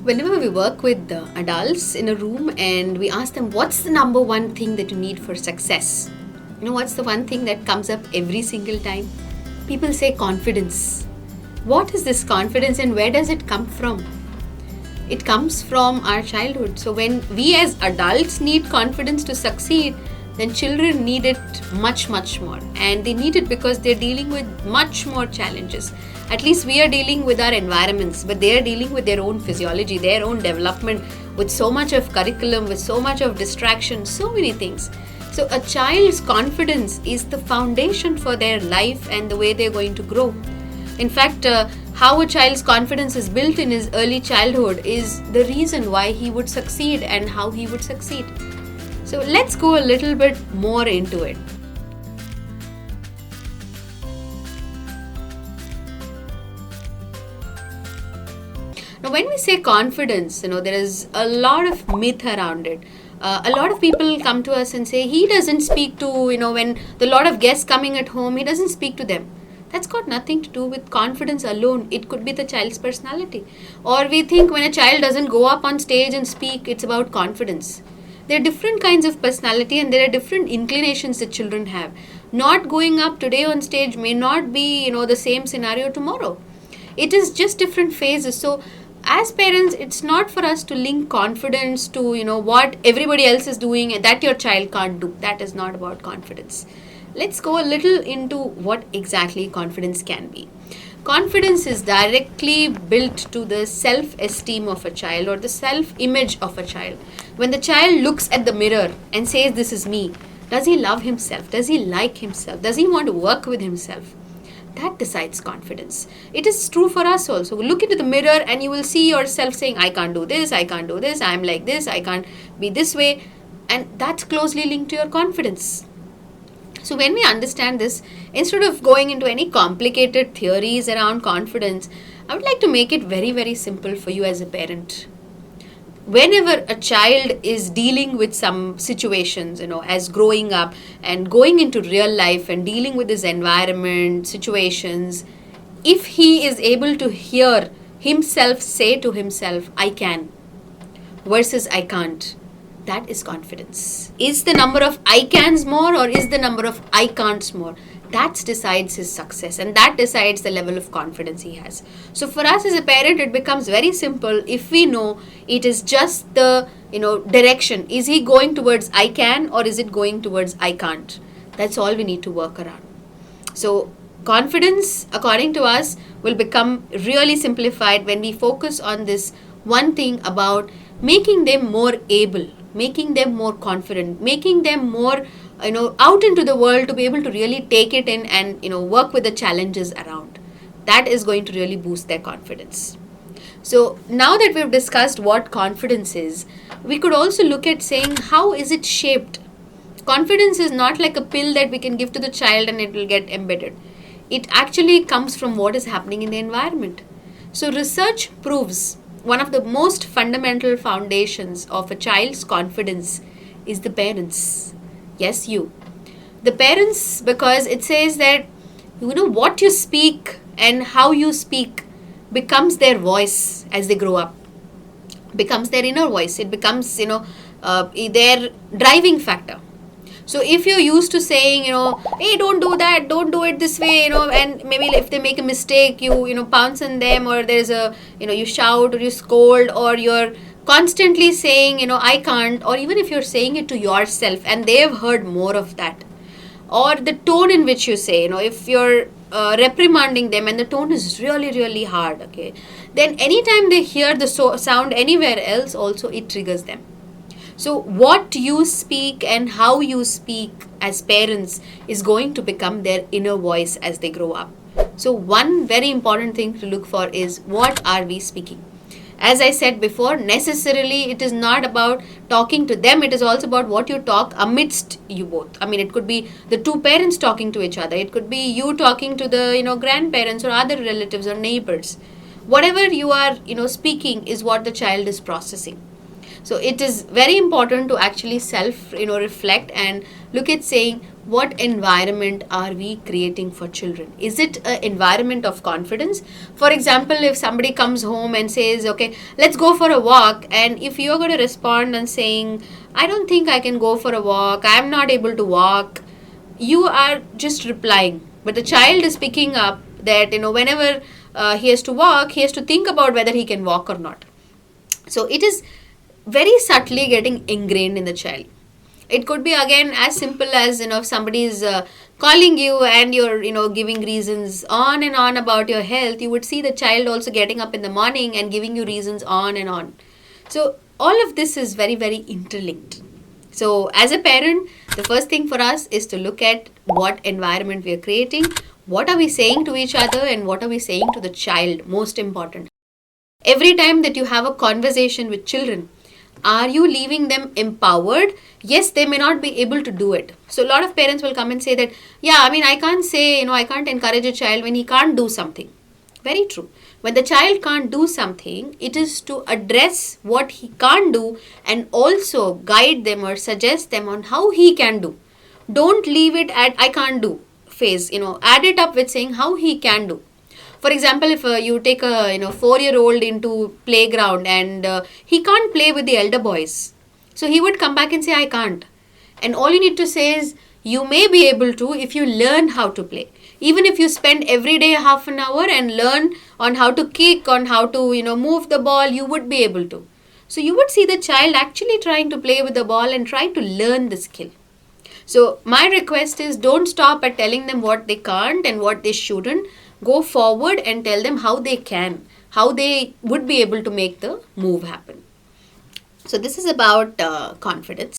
Whenever we work with the adults in a room and we ask them, what's the number one thing that you need for success? What's the one thing that comes up every single time? People say confidence. What is this confidence and where does it come from? It comes from our childhood. So when we as adults need confidence to succeed, then children need it much, much more. And they need it because they're dealing with much more challenges. At least we are dealing with our environments, but they are dealing with their own physiology, their own development, with so much of curriculum, with so much of distraction, so many things. So a child's confidence is the foundation for their life and the way they're going to grow. In fact, how a child's confidence is built in his early childhood is the reason why he would succeed and how he would succeed. So let's go a little bit more into it. Now, when we say confidence, there is a lot of myth around it. A lot of people come to us and say, he doesn't speak to, when the lot of guests coming at home, he doesn't speak to them. That's got nothing to do with confidence alone. It could be the child's personality. Or we think when a child doesn't go up on stage and speak, it's about confidence. There are different kinds of personality and there are different inclinations that children have. Not going up today on stage may not be, the same scenario tomorrow. It is just different phases. So as parents, it's not for us to link confidence to, what everybody else is doing and that your child can't do. That is not about confidence. Let's go a little into what exactly confidence can be. Confidence is directly built to the self-esteem of a child or the self-image of a child. When the child looks at the mirror and says, this is me, does he love himself? Does he like himself? Does he want to work with himself? That decides confidence. It is true for us also. Look into the mirror and you will see yourself saying, I can't do this, I can't do this, I'm like this, I can't be this way. And that's closely linked to your confidence. So when we understand this, instead of going into any complicated theories around confidence, I would like to make it very, very simple for you as a parent. Whenever a child is dealing with some situations, as growing up and going into real life and dealing with his environment, situations, if he is able to hear himself say to himself, I can, versus I can't, that is confidence. Is the number of I cans more or is the number of I can'ts more? That decides his success and that decides the level of confidence he has. So for us as a parent, it becomes very simple if we know it is just the direction. Is he going towards I can or is it going towards I can't? That's all we need to work around. So confidence, according to us, will become really simplified when we focus on this one thing about making them more able, making them more confident, making them more out into the world to be able to really take it in and work with the challenges around. That is going to really boost their confidence. So now that we've discussed what confidence is, we could also look at saying how is it shaped. Confidence is not like a pill that we can give to the child and it will get embedded. It actually comes from what is happening in the environment. So research proves one of the most fundamental foundations of a child's confidence is the parents. Yes, you. The parents, because it says that, what you speak and how you speak becomes their voice as they grow up, becomes their inner voice. It becomes, their driving factor. So if you're used to saying, hey, don't do that, don't do it this way, and maybe if they make a mistake, you pounce on them, or there's a, you shout or you scold, or you're constantly saying, I can't, or even if you're saying it to yourself and they've heard more of that, or the tone in which you say, if you're reprimanding them and the tone is really, really hard, okay, then anytime they hear the sound anywhere else, also it triggers them. So what you speak and how you speak as parents is going to become their inner voice as they grow up. So one very important thing to look for is what are we speaking? As I said before, necessarily it is not about talking to them. It is also about what you talk amidst you both. I mean, it could be the two parents talking to each other. It could be you talking to the, grandparents or other relatives or neighbors. Whatever you are, speaking is what the child is processing. So it is very important to actually reflect and look at saying, what environment are we creating for children? Is it an environment of confidence? For example, if somebody comes home and says, okay, let's go for a walk, and if you're going to respond and saying, I don't think I can go for a walk, I'm not able to walk, you are just replying. But the child is picking up that, whenever he has to walk, he has to think about whether he can walk or not. So it is very subtly getting ingrained in the child. It could be again as simple as, if somebody is calling you and you're giving reasons on and on about your health, you would see the child also getting up in the morning and giving you reasons on and on. So all of this is very, very interlinked. So as a parent, the first thing for us is to look at what environment we are creating, what are we saying to each other, and what are we saying to the child, most important. Every time that you have a conversation with children, are you leaving them empowered? Yes, they may not be able to do it. So a lot of parents will come and say that, yeah, I can't say, I can't encourage a child when he can't do something. Very true. When the child can't do something, it is to address what he can't do and also guide them or suggest them on how he can do. Don't leave it at I can't do phase. Add it up with saying how he can do. For example, if you take a 4-year-old into playground and he can't play with the elder boys, so he would come back and say I can't. And all you need to say is, you may be able to if you learn how to play. Even if you spend every day half an hour and learn on how to kick, on how to move the ball, you would be able to. So you would see the child actually trying to play with the ball and trying to learn the skill. So my request is, don't stop at telling them what they can't and what they shouldn't. Go forward and tell them how they can, how they would be able to make the move happen. So this is about confidence.